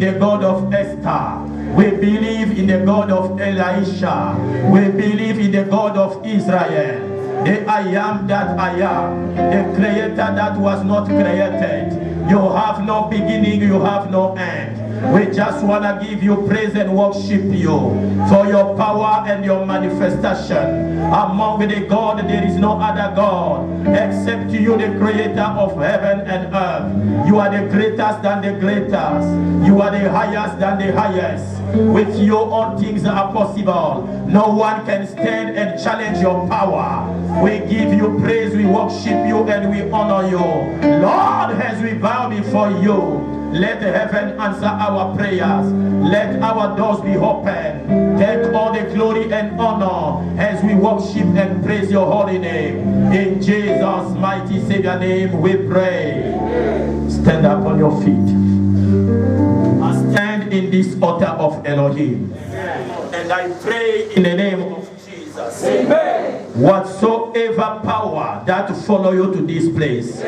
the God of Esther. We believe in the God of Elisha. We believe in the God of Israel. The I am that I am, the creator that was not created. You have no beginning, you have no end. We just want to give you praise and worship you for your power and your manifestation. Among the God, there is no other God except you, the creator of heaven and earth. You are the greatest than the greatest. You are the highest than the highest. With you, all things are possible. No one can stand and challenge your power. We give you praise, we worship you, and we honor you. Lord, as we bow before you, let heaven answer our prayers. Let our doors be open. Take all the glory and honor as we worship and praise your holy name. In Jesus' mighty Savior name we pray. Stand up on your feet. Stand in this altar of Elohim. And I pray in the name of Jesus. Amen. Whatsoever power that follow you to this place,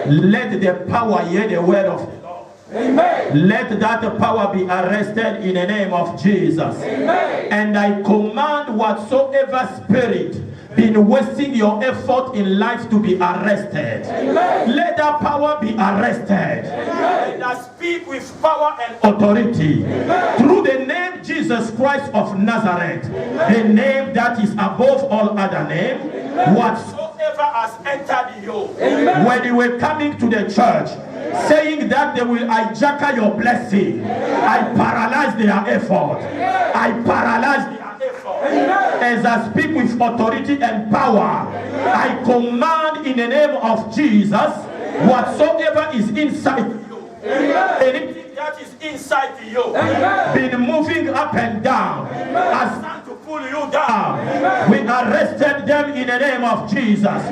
let the power hear the word of the Lord. Amen. Let that power be arrested in the name of Jesus. Amen. And I command whatsoever spirit been wasting your effort in life to be arrested. Amen. Let that power be arrested. Amen. And I speak with power and authority. Amen. Through the name Jesus Christ of Nazareth. Amen. The name that is above all other name. Amen. Whatsoever has entered you. Amen. When you were coming to the church, saying that they will hijack your blessing, I paralyze their effort. I paralyze their effort. As I speak with authority and power, I command in the name of Jesus, whatsoever is inside you, anything that is inside you, been moving up and down, as trying to pull you down, we arrested them in the name of Jesus.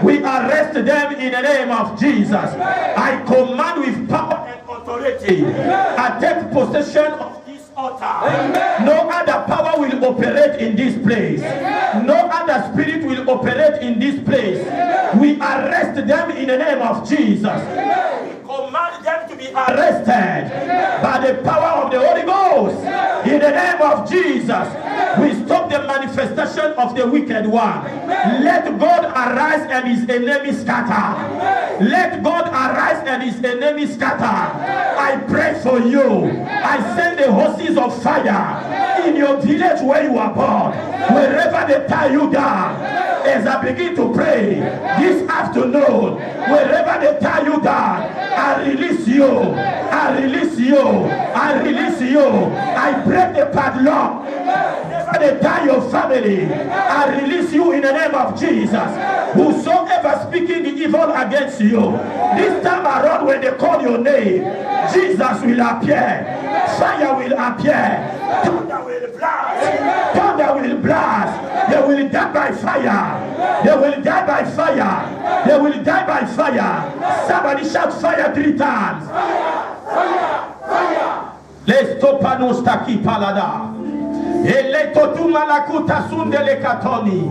We arrest them in the name of Jesus. I command with power and authority, I take possession of altar. Amen. No other power will operate in this place. Amen. No other spirit will operate in this place. Amen. We arrest them in the name of Jesus. Amen. We command them to be arrested. Amen. By the power of the Holy Ghost. Amen. In the name of Jesus. Amen. We stop the manifestation of the wicked one. Amen. Let God arise and his enemies scatter. Amen. Let God arise and his enemies scatter. Amen. I pray for you. Amen. I send the horses of fire in your village where you are born, wherever they tie you down. As I begin to pray this afternoon, wherever they tie you down, I release you. I release you. I release you. I break the padlock. Wherever they tie your family, I release you in the name of Jesus. Whosoever speaking evil against you, this time around when they call your name, Jesus will appear. Fire will appear. Thunder will blast. Thunder will blast. They will die by fire. They will die by fire. They will die by fire. Somebody shout fire 3 times. Fire! Fire! Fire! Les topanos taki palada. Ele totuma la kuta sundele katoni.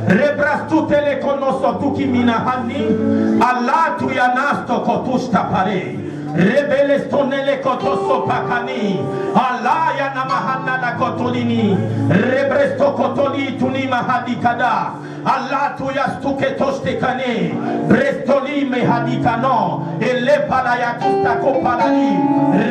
Rebrastute le konoso tuki minahani. Allah tu yanasto kotushta pare. Rebeles tonele kotoso pakani. Allah ya namahana la kotolini. Rebresto kotoli tuni mahadikada. Allah tu yastuke toste kane. Brestoli mehadikano. Ele palayakusta kopalani.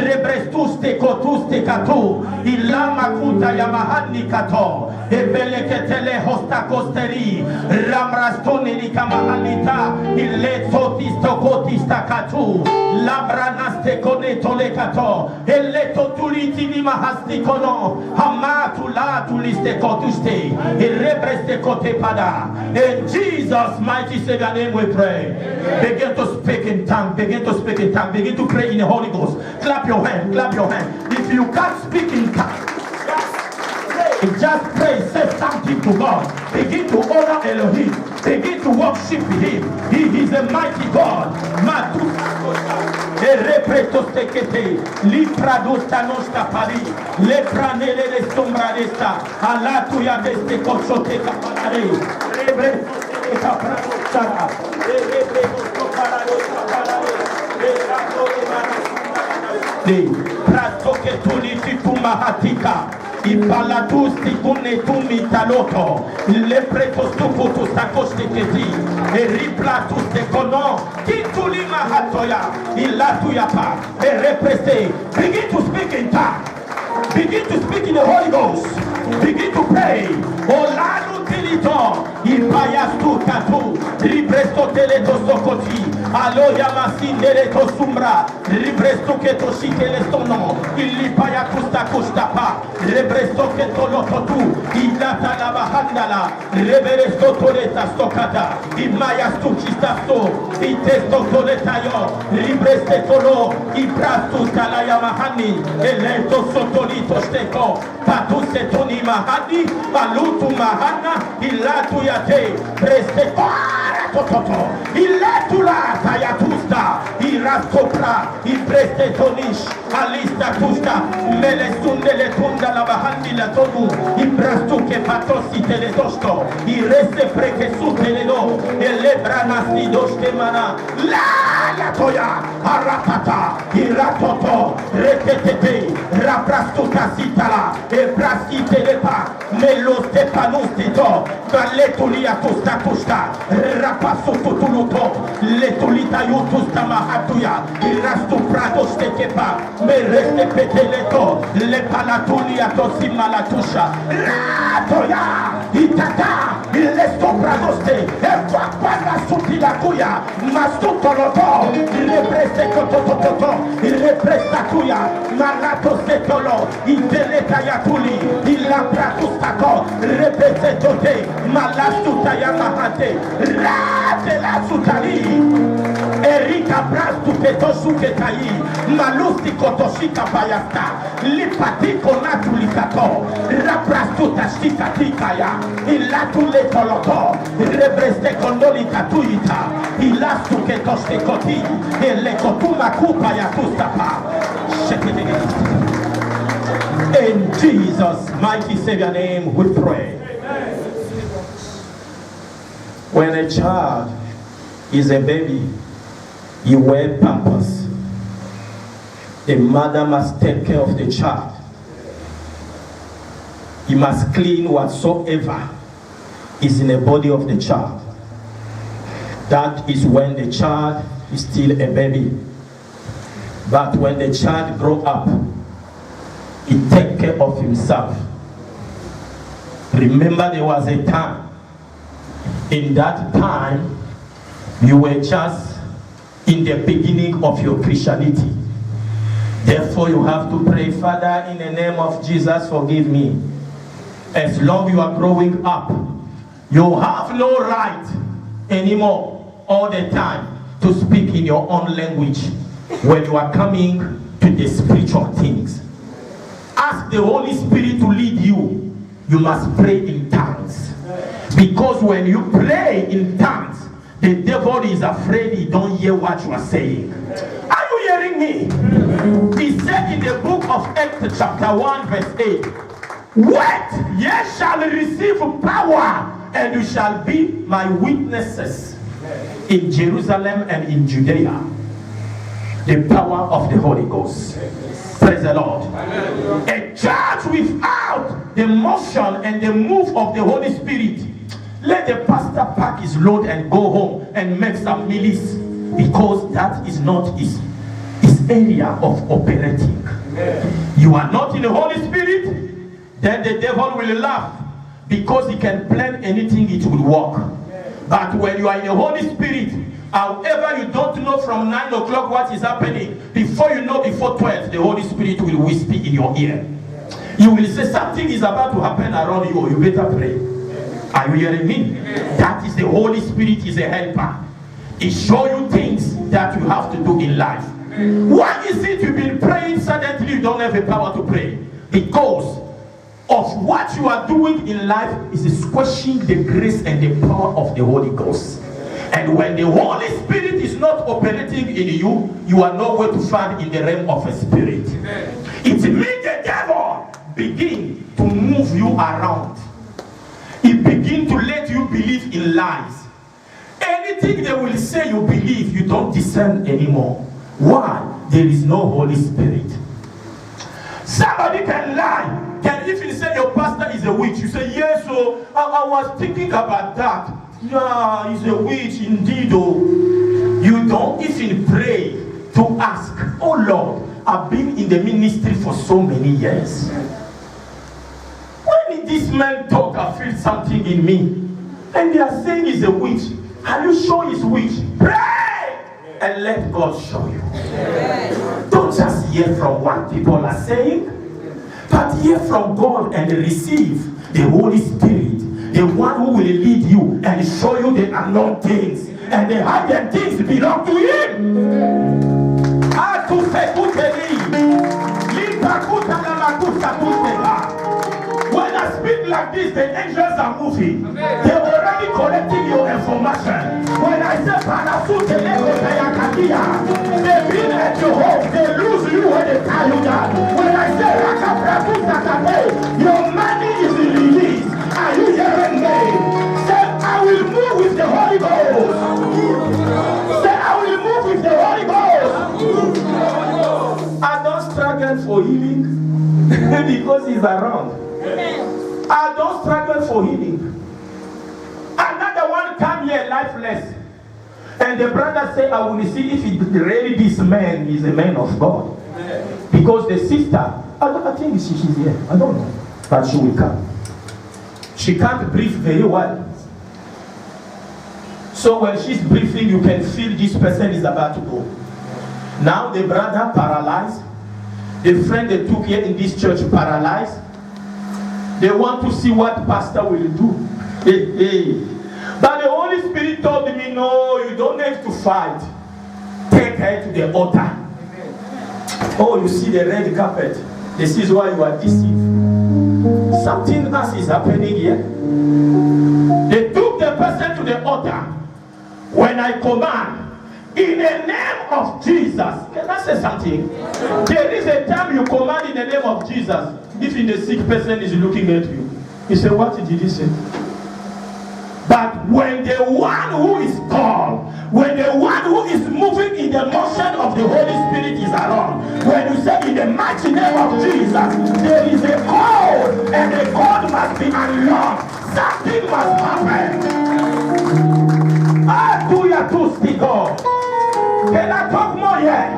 Rebrestuste kotuste katu. Ilama kuta yamahani kato. Ebeleketele hosta kosteri. Ramrastone ni kamahanita. Ile sotisto kotista katu. Labranaste kone tolekato. Eleto tuliti ni mahasti kono. Hamatu la tuliste kotuste. Erebreste kote pada. In Jesus' mighty Savior name we pray. Begin to speak in tongue. Begin to speak in tongue. Begin to pray in the Holy Ghost. Clap your hand. Clap your hand. If you can't speak in tongue, just pray, say something to God. Begin to honor Elohim. Begin to worship him. He is a mighty God. prato che tu liti tu mahatika. Ipalatus tikune tu mitaloto. Le pretos tu kutu stakoste keti. E riplatus de kono. Kituli mahatoya. Ilatu yapa. E represe. Begin to speak in tongues. Begin to speak in the Holy Ghost. Begin to pray. Olanu tilito. Ipayastu katu. Ripresto teleto sokoti. Aloya masindere to sumbra. Ripresto ke to shikele sono. Ilipaya kusta kustapa. Ripresto ke to lototu. Ilata la bahandala. Reveresto toleta stokata. Imayastu chistasto. Itesto toleta yo. Ripreste tolo. Iprastu talaya mahani. Eleto sotolito steko. Patuse toni mahani. Balutu mahana. Ilatu yate. Preste tototo. Iletu la tayatusta. Irastopra. Ipreste tonish. Alista tusta. Melesunde le tunda la bahandi la tonu. Iprastu ke patosi teletosto. Ireste preke su teledo. Elebra nasi doste mana. La yatoya. Arapata. Iratoto. Retetete. Raprastuta sitala. Eprasi telepa. Meloste panustito. Galetulia tusta tusta. Rapasu tutuluto. Letulita yutusta mahatuya. Irastu prados tekepa. Mereste peteleto. Le palatulia tosimalatusha. Ratoya. Itata. Ilesto pradoste. Equapana sutilakuya. Mastutoloto. Represte kotototo. Represtatuya. Malato setolo. Inteleta yatuli. Ila pratustako. Repete tote. Malastuta yamahate. Rate la sutali. Erika prastu petosu ketayi. Malusti kotoshika payasta. Lipatiko natulikato. Raprastuta shikatikaya. Ilatu letoloto. Rebreste kondoli katuita. Ilastu ketoshke koti. Elekotuma kupa yatustapa. In Jesus' mighty Savior name we pray. When a child is a baby, you wear pampers. The mother must take care of the child. You must clean whatsoever is in the body of the child. That is when the child is still a baby. But when the child grows up, he takes care of himself. Remember, there was a time. In that time, you were just in the beginning of your Christianity. Therefore, you have to pray, Father, in the name of Jesus, forgive me. As long as you are growing up, you have no right anymore all the time to speak in your own language when you are coming to the spiritual things. Ask the Holy Spirit to lead you. You must pray in tongues. Because when you pray in tongues, the devil is afraid he don't hear what you are saying. Are you hearing me? He said in the book of Acts chapter 1 verse 8, wait, ye shall receive power, and you shall be my witnesses in Jerusalem and in Judea. The power of the Holy Ghost. Praise the Lord. Amen. A church without the motion and the move of the Holy Spirit, let the pastor pack his load and go home and make some milice, because that is not his area of operating. Amen. You are not in the Holy Spirit, then the devil will laugh, because he can plan anything, it will work. Amen. But when you are in the Holy Spirit, however you don't know from 9 o'clock what is happening, before you know, before 12, the Holy Spirit will whisper in your ear. You will say something is about to happen around you, you better pray. Are you hearing me? That is the Holy Spirit is a helper. It shows you things that you have to do in life. Why is it you've been praying, suddenly you don't have the power to pray? Because of what you are doing in life is squashing the grace and the power of the Holy Ghost. And when the Holy Spirit is not operating in you, you are nowhere to find in the realm of a spirit. It means the devil begin to move you around. He begin to let you believe in lies. Anything they will say you believe, you don't discern anymore. Why? There is no Holy Spirit. Somebody can lie. Can even say your pastor is a witch. You say, yes, so I was thinking about that. Yeah, he's a witch indeed. Oh. You don't even pray to ask, oh Lord, I've been in the ministry for so many years. When this man talk, I feel something in me. And they are saying he's a witch. Are you sure he's a witch? Pray! And let God show you. Don't just hear from what people are saying, but hear from God and receive the Holy Spirit, the one who will lead you and show you the unknown things. And the hidden things belong to Him. When I speak like this, the angels are moving. They're already collecting your information. When I say they've been at your home, they lose you when they tie you down. When I say your money is released, are you hearing me? Say, I will move with the Holy Ghost. Say, I will move with the Holy Ghost. I don't struggle for healing because He's around. I don't struggle for healing. Another one come here lifeless. And the brother say, I will see if really this man is a man of God. Because the sister, I think she's here. I don't know. But she will come. She can't breathe very well. So when she's breathing, you can feel this person is about to go. Now the brother paralyzed. The friend they took here in this church paralyzed. They want to see what pastor will do. But the Holy Spirit told me, no, you don't have to fight. Take her to the altar. Oh, you see the red carpet. This is why you are deceived. Something else is happening here. They took the person to the altar. When I command, in the name of Jesus. Can I say something? There is a time you command in the name of Jesus. If the sick person is looking at you, he said, what did he say? But when the one who is called, when the one who is moving in the motion of the Holy Spirit is around, when you say in the mighty name of Jesus, there is a code, and the code must be unlocked. Something must happen. Can I talk more here?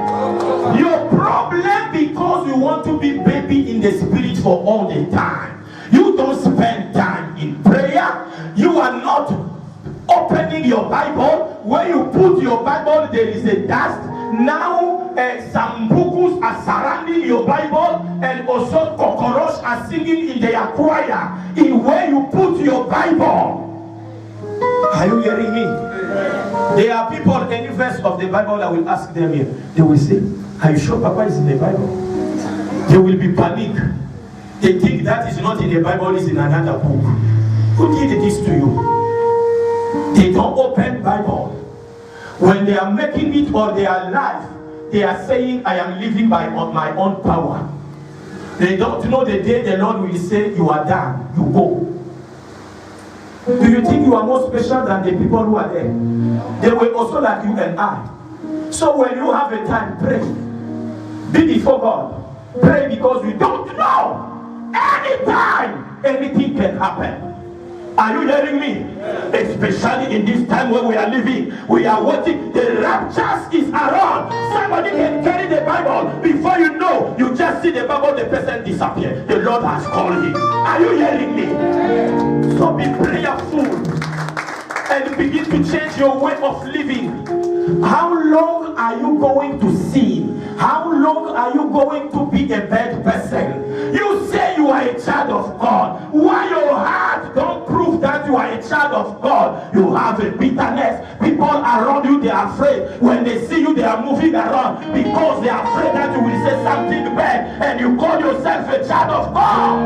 Your problem because you want to be baby in the spirit for all the time. You don't spend time in prayer. You are not opening your Bible. When you put your Bible, there is a dust. Now some bukus are surrounding your Bible, and also cockroaches are singing in their choir in where you put your Bible. Are you hearing me? There are people, any verse of the Bible, I will ask them here. They will say, are you sure Papa is in the Bible? They will be panic. They think that is not in the Bible, it's in another book. Who did this to you? They don't open Bible. When they are making it or they are alive, they are saying, I am living by my own power. They don't know the day the Lord will say, you are done, you go. Do you think you are more special than the people who are there? They were also like you and I. So when you have a time, pray. Be before God. Pray because you don't know. Anytime, anything can happen. Are you hearing me? Especially in this time where we are living, we are waiting. The rapture is around. Somebody can carry the Bible. Before you know, you just see the Bible, the person disappear. The Lord has called him. Are you hearing me? So be prayerful and begin to change your way of living. How long are you going to sin? How long are you going to be a bad person? You say you are a child of God. Why your heart don't prove that you are a child of God? You have a bitterness. People around you, they are afraid. When they see you, they are moving around because they are afraid that you will say something bad, and you call yourself a child of God.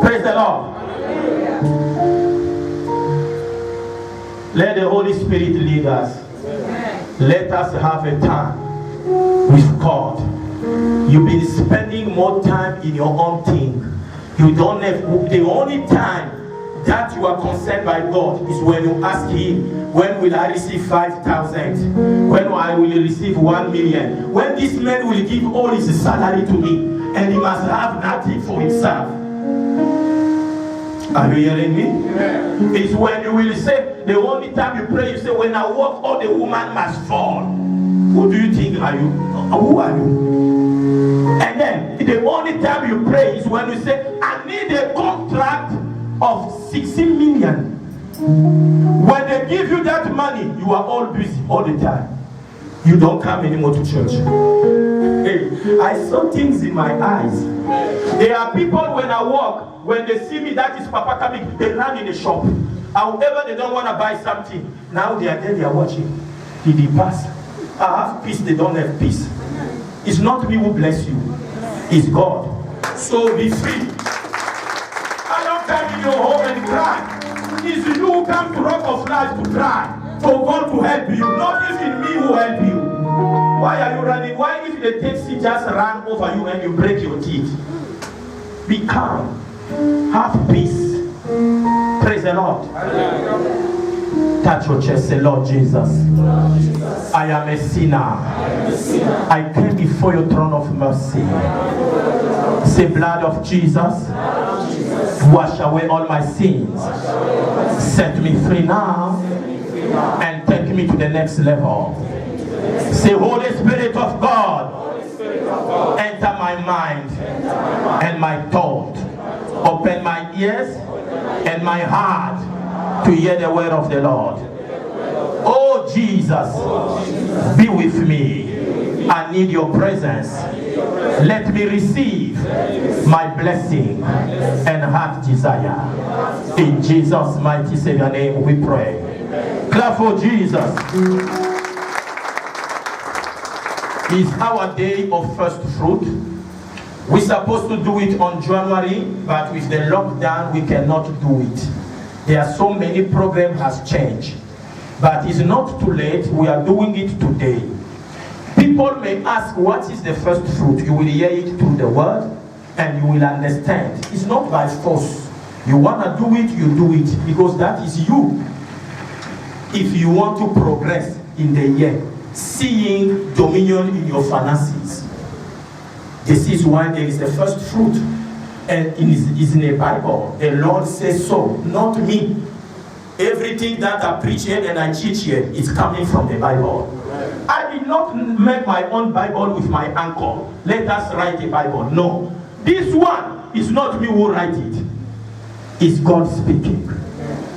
Praise the Lord. Let the Holy Spirit lead us. Amen. Let us have a time with God. You've been spending more time in your own thing. You don't have, the only time that you are concerned by God is when you ask him, when will I receive 5,000? When I will receive 1 million? When this man will give all his salary to me and he must have nothing for himself? Are you hearing me? Yeah. It's when you will say, the only time you pray, you say, when I walk, all the woman must fall. Who do you think are you? Who are you? And then the only time you pray is when you say, I need a contract of 16 million. When they give you that money, you are all busy all the time. You don't come anymore to church. Hey, I saw things in my eyes. There are people when I walk, when they see me, that is Papa coming, they run in the shop. However, they don't want to buy something. Now they are there, they are watching. Did he pass? I have peace, they don't have peace. It's not me who bless you. It's God. So be free. I don't come in your home and cry. It's you who come to Rock of Life to cry. For God to help you. Not even me who help you. Why are you running? Why if the taxi just ran over you and you break your teeth? Be calm. Have peace. Praise the Lord. Touch your chest, say, Lord Jesus, I am a sinner. I came before your throne of mercy. Say, blood of Jesus, wash away all my sins. Set me free now and take me to the next level. Say, Holy Spirit of God, enter my mind and my thought. Open my ears and my heart to hear the word of the Lord. Oh Jesus, be with me. I need your presence. Let me receive my blessing and heart desire. In Jesus' mighty Savior name we pray. Clap for Jesus. It's our day of first fruit. We're supposed to do it on January, but with the lockdown we cannot do it. There are so many programs has changed. But it's not too late. We are doing it today. People may ask, what is the first fruit? You will hear it through the word and you will understand. It's not by force. You want to do it, you do it. Because that is you. If you want to progress in the year, seeing dominion in your finances. This is why there is the first fruit. And it is in the Bible. The Lord says so, not me. Everything that I preach here and I teach here is coming from the Bible. I did not make my own Bible with my uncle. Let us write a Bible. No. This one is not me who write it. It's God speaking.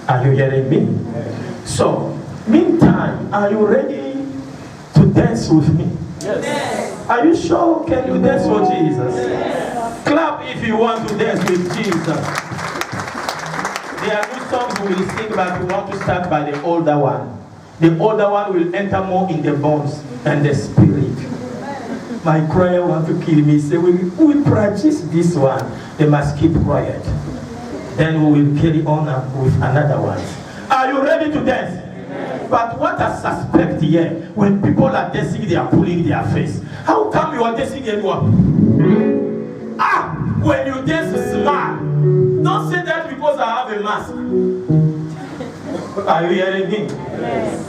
Are you hearing me? So, meantime, are you ready to dance with me? Yes. Are you sure? Can you dance for Jesus? Yes. Clap if you want to dance with Jesus. There are new songs we will sing, but we want to start by the older one. The older one will enter more in the bones and the spirit. My choir want to kill me. Say, we practice this one. They must keep quiet. Then we will carry on with another one. Are you ready to dance? Yes. But what I suspect here, when people are dancing, they are pulling their face. How come you are dancing and you are... when you dance, smile. Don't say that because I have a mask. Are you hearing me? Yes.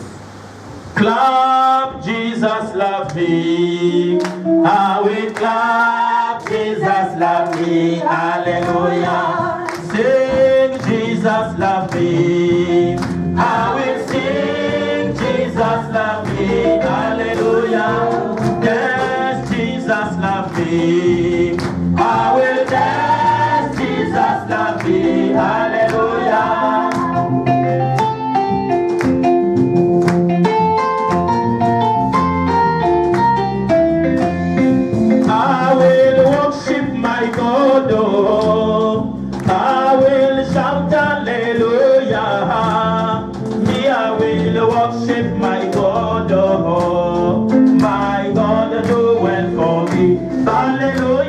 Clap, Jesus love me. I will clap, Jesus love me. Hallelujah. Sing, Jesus love me. I will sing, Jesus love me. Hallelujah. Yes, Jesus love me. I will dance, Jesus love me. Hallelujah. I will worship my God. Oh. I will shout hallelujah. Me, I will worship my God. Oh. My God, do well for me. Hallelujah.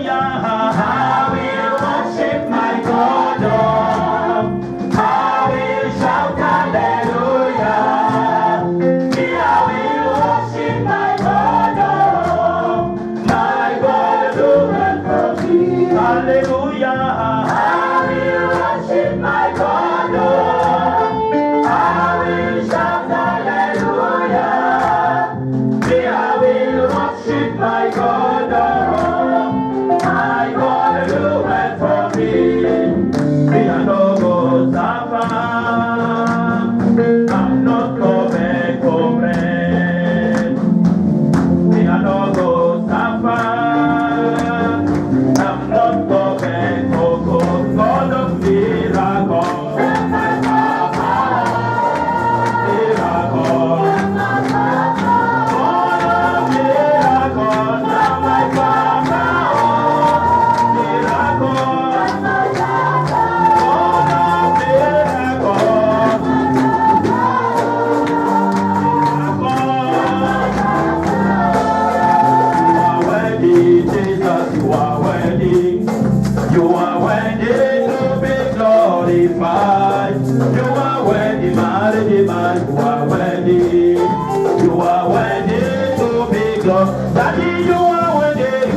Daddy, you are worthy,